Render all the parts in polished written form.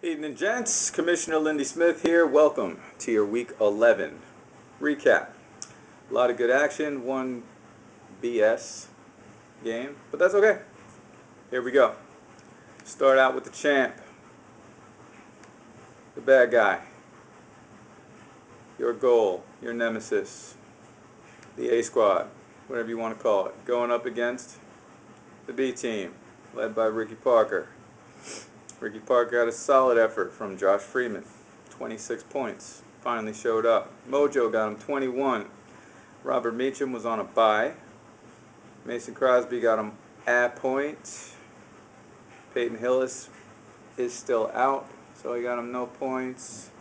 Evening, gents. Commissioner Lindy Smith here. Welcome to your Week 11 recap. A lot of good action, one BS game, but that's okay. Here we go. Start out with the champ, the bad guy, your goal, your nemesis, the A squad, whatever you want to call it, going up against the B team, led by Ricky Parker. Ricky Parker had a solid effort from Josh Freeman, 26 points, finally showed up. Mojo got him 21. Robert Meacham was on a bye. Mason Crosby got him a point. Peyton Hillis is still out, so he got him no points.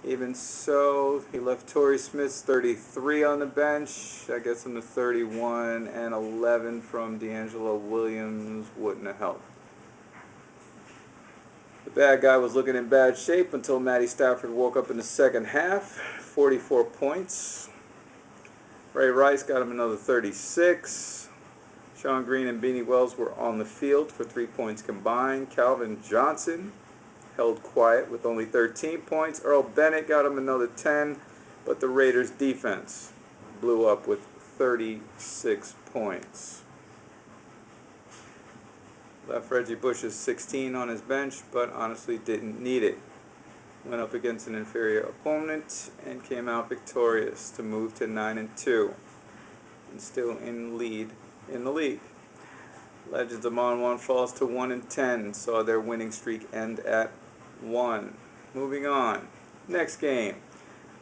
Even so, he left Torrey Smith's 33 on the bench. That gets him to 31, and 11 from D'Angelo Williams wouldn't have helped. The bad guy was looking in bad shape until Matty Stafford woke up in the second half. 44 points. Ray Rice got him another 36. Sean Green and Beanie Wells were on the field for 3 points combined. Calvin Johnson held quiet with only 13 points. Earl Bennett got him another 10, but the Raiders' defense blew up with 36 points. Left Reggie Bush's 16 on his bench, but honestly didn't need it. Went up against an inferior opponent and came out victorious to move to 9-2 and still in lead in the league. Legends of Mon falls to 1-10, saw their winning streak end at 1. Moving on. Next game,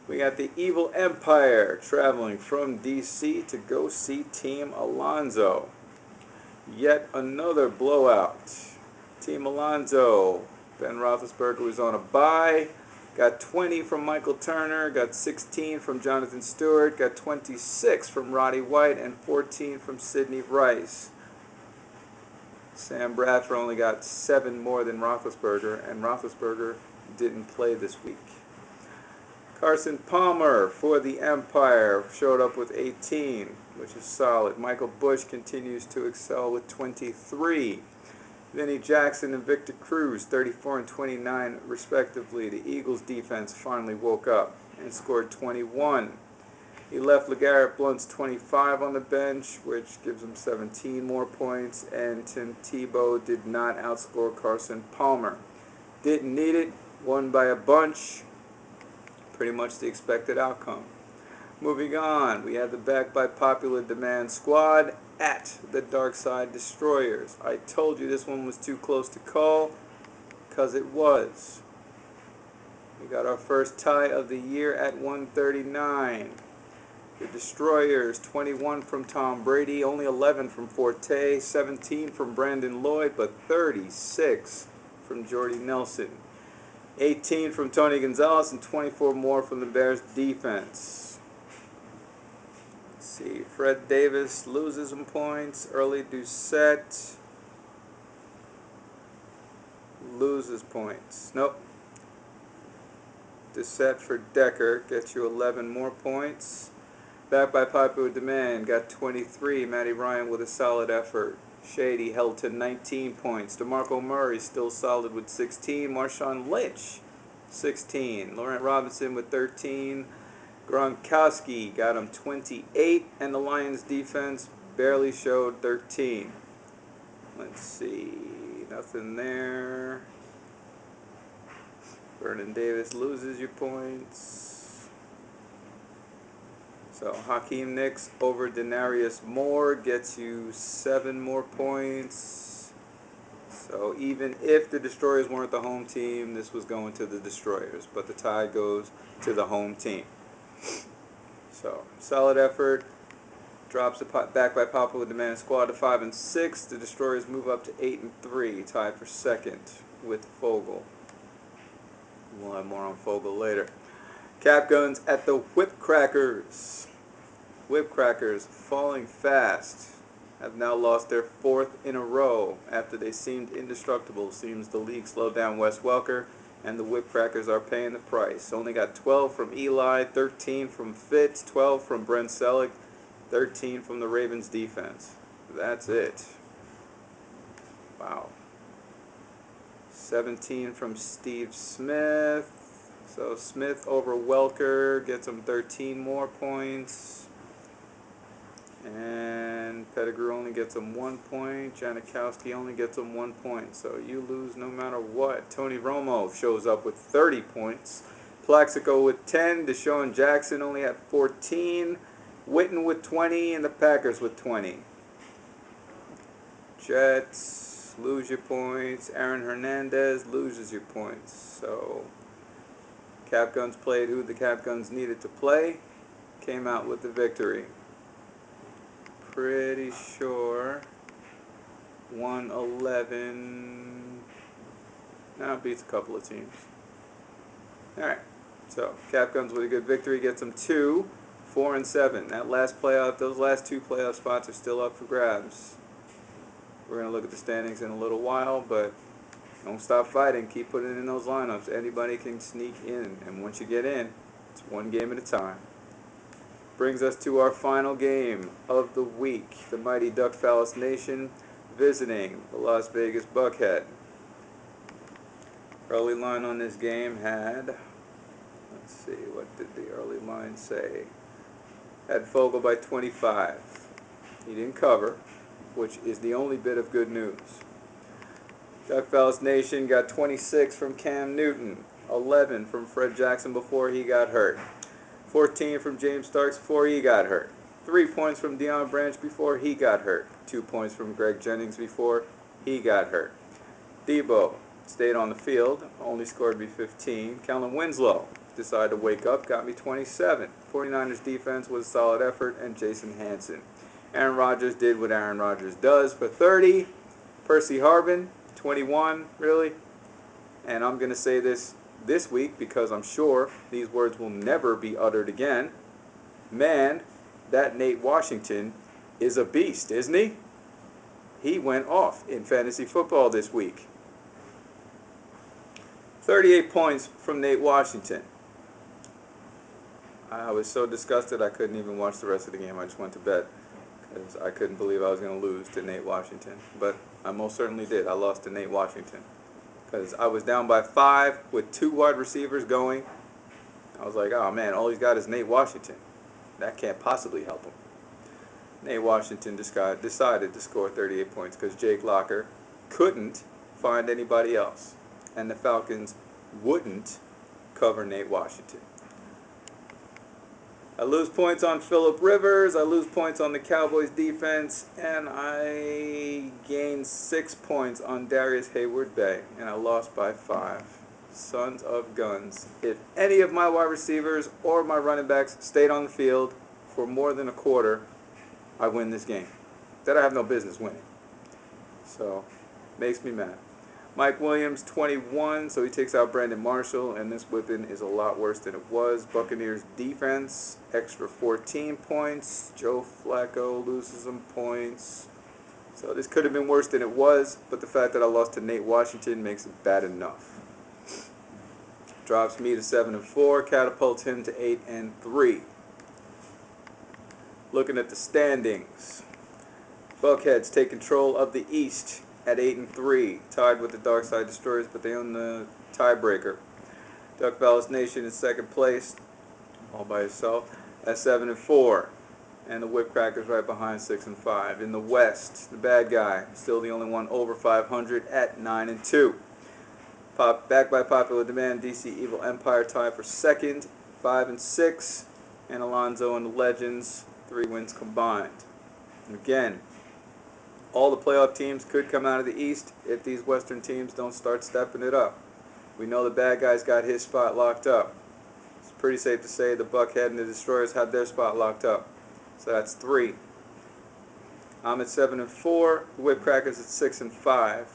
we got the Evil Empire traveling from DC to go see Team Alonzo. Yet another blowout. Team Alonzo. Ben Roethlisberger was on a bye. Got 20 from Michael Turner. Got 16 from Jonathan Stewart. Got 26 from Roddy White and 14 from Sidney Rice. Sam Bradford only got 7 more than Roethlisberger, and Roethlisberger didn't play this week. Carson Palmer for the Empire showed up with 18, which is solid. Michael Bush continues to excel with 23. Vinnie Jackson and Victor Cruz, 34 and 29 respectively. The Eagles defense finally woke up and scored 21. He left LeGarrette Blount's 25 on the bench, which gives him 17 more points, and Tim Tebow did not outscore Carson Palmer. Didn't need it, won by a bunch. Pretty much the expected outcome. Moving on, we have the Back by Popular Demand squad at the Darkside Destroyers. I told you this one was too close to call, because it was. We got our first tie of the year at 139. The Destroyers, 21 from Tom Brady, only 11 from Forte, 17 from Brandon Lloyd, but 36 from Jordy Nelson. 18 from Tony Gonzalez and 24 more from the Bears defense. Let's see, Fred Davis loses some points. Early Doucette loses points. Nope. Doucette for Decker gets you 11 more points. Back by Popular Demand got 23. Matty Ryan with a solid effort. Shady held to 19 points. DeMarco Murray still solid with 16. Marshawn Lynch, 16. Laurent Robinson with 13. Gronkowski got him 28. And the Lions defense barely showed 13. Let's see. Nothing there. Vernon Davis loses your points. So Hakeem Nicks over Denarius Moore gets you 7 more points. So even if the Destroyers weren't the home team, this was going to the Destroyers. But the tie goes to the home team. So solid effort. Drops the Back by Popular Demand squad to 5-6. The Destroyers move up to 8-3, tied for second with Fogel. We'll have more on Fogel later. Cap Guns at the Whip Crackers. Whip Crackers, falling fast, have now lost their 4th in a row after they seemed indestructible. Seems the league slowed down Wes Welker, and the Whip Crackers are paying the price. Only got 12 from Eli, 13 from Fitz, 12 from Brent Selleck, 13 from the Ravens defense. That's it. Wow. 17 from Steve Smith. So Smith over Welker gets him 13 more points. And Pettigrew only gets him 1 point. Janikowski only gets him 1 point. So you lose no matter what. Tony Romo shows up with 30 points. Plaxico with 10. Deshaun Jackson only had 14. Witten with 20. And the Packers with 20. Jets lose your points. Aaron Hernandez loses your points. So Cap Guns played who the Cap Guns needed to play. Came out with the victory. Pretty sure 111. Now it beats a couple of teams. Alright, so Cap Guns with a good victory gets them 2, 4, and 7. That last playoff, those last 2 playoff spots are still up for grabs. We're going to look at the standings in a little while, but don't stop fighting. Keep putting in those lineups. Anybody can sneak in, and once you get in, it's one game at a time. Brings us to our final game of the week. The mighty Duck Phallus Nation visiting the Las Vegas Buckhead. Early line on this game had, let's see, what did the early line say? Had Fogel by 25. He didn't cover, which is the only bit of good news. Duck Phallus Nation got 26 from Cam Newton, 11 from Fred Jackson before he got hurt. 14 from James Starks before he got hurt. 3 points from Deion Branch before he got hurt. 2 points from Greg Jennings before he got hurt. Debo stayed on the field, only scored me 15. Kellen Winslow decided to wake up, got me 27. 49ers defense was a solid effort, and Jason Hanson. Aaron Rodgers did what Aaron Rodgers does for 30. Percy Harvin, 21, really? And I'm going to say this week because I'm sure these words will never be uttered again. Man, that Nate Washington is a beast, isn't he? He went off in fantasy football this week. 38 points from Nate Washington. I was so disgusted I couldn't even watch the rest of the game. I just went to bed because I couldn't believe I was going to lose to Nate Washington. But I most certainly did. I lost to Nate Washington because I was down by 5 with 2 wide receivers going. I was like, oh man, all he's got is Nate Washington. That can't possibly help him. Nate Washington decided to score 38 points because Jake Locker couldn't find anybody else. And the Falcons wouldn't cover Nate Washington. I lose points on Phillip Rivers, I lose points on the Cowboys defense, and I gained 6 points on Darius Hayward-Bay, and I lost by 5. Sons of guns. If any of my wide receivers or my running backs stayed on the field for more than a quarter, I win this game. That I have no business winning. So, makes me mad. Mike Williams, 21, so he takes out Brandon Marshall, and this whipping is a lot worse than it was. Buccaneers defense, extra 14 points. Joe Flacco loses some points. So this could have been worse than it was, but the fact that I lost to Nate Washington makes it bad enough. Drops me to 7-4, catapults him to 8-3. Looking at the standings, Buckheads take control of the East at 8-3, tied with the Darkside Destroyers, but they own the tiebreaker. Duck Phallus Nation in second place, all by itself, at 7-4, and the Whipcrackers right behind 6-5. In the West, the bad guy, still the only one over 500 at 9-2. Back by popular demand, DC Evil Empire tied for second, 5-6, and Alonzo and the Legends, 3 wins combined. And again, all the playoff teams could come out of the East if these Western teams don't start stepping it up. We know the bad guy's got his spot locked up. It's pretty safe to say the Buckhead and the Destroyers have their spot locked up. So that's 3. I'm at 7-4. The Whipcrackers at 6-5.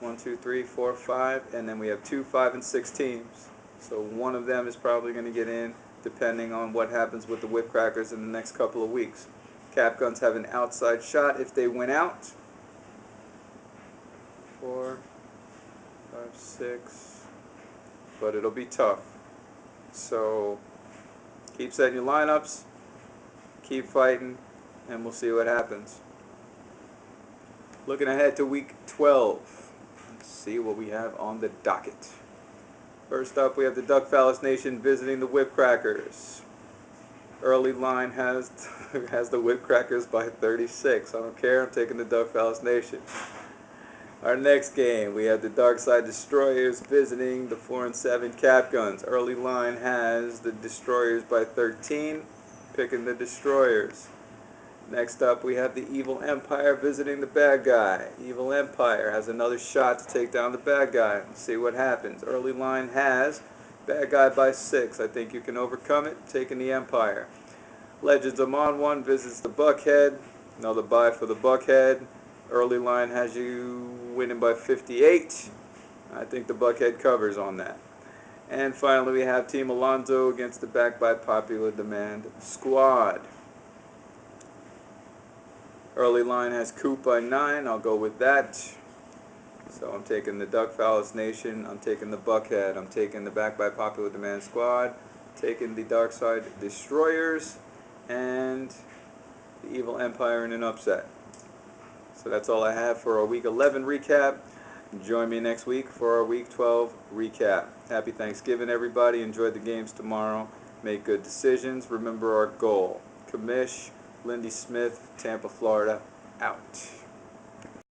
1, 2, 3, 4, 5, and then we have 2, 5, and 6 teams. So one of them is probably going to get in, depending on what happens with the Whipcrackers in the next couple of weeks. Cap Guns have an outside shot if they win out. 4, 5, 6. But it'll be tough. So keep setting your lineups, keep fighting, and we'll see what happens. Looking ahead to week 12. Let's see. see what we have on the docket. First up, we have the Duck Phallus Nation visiting the Whip Crackers. Early line has the Whip Crackers by 36. I don't care. I'm taking the Duck Phallus Nation. Our next game, we have the Darkside Destroyers visiting the 4-7 Cap Guns. Early line has the Destroyers by 13. Picking the Destroyers. Next up, we have the Evil Empire visiting the Bad Guy. Evil Empire has another shot to take down the Bad Guy. Let's see what happens. Early line has Bad Guy by 6. I think you can overcome it, taking the Empire. Legends of Mon 1 visits the Buckhead. Another bye for the Buckhead. Early line has you winning by 58. I think the Buckhead covers on that. And finally, we have Team Alonzo against the Back by Popular Demand Squad. Early line has Coop by 9. I'll go with that. So I'm taking the Duck Phallus Nation. I'm taking the Buckhead. I'm taking the Back by Popular Demand Squad. Taking the Darkside Destroyers. And the Evil Empire in an upset. So that's all I have for our Week 11 recap. Join me next week for our Week 12 recap. Happy Thanksgiving, everybody. Enjoy the games tomorrow. Make good decisions. Remember our goal. Commish, Lindy Smith, Tampa, Florida, out.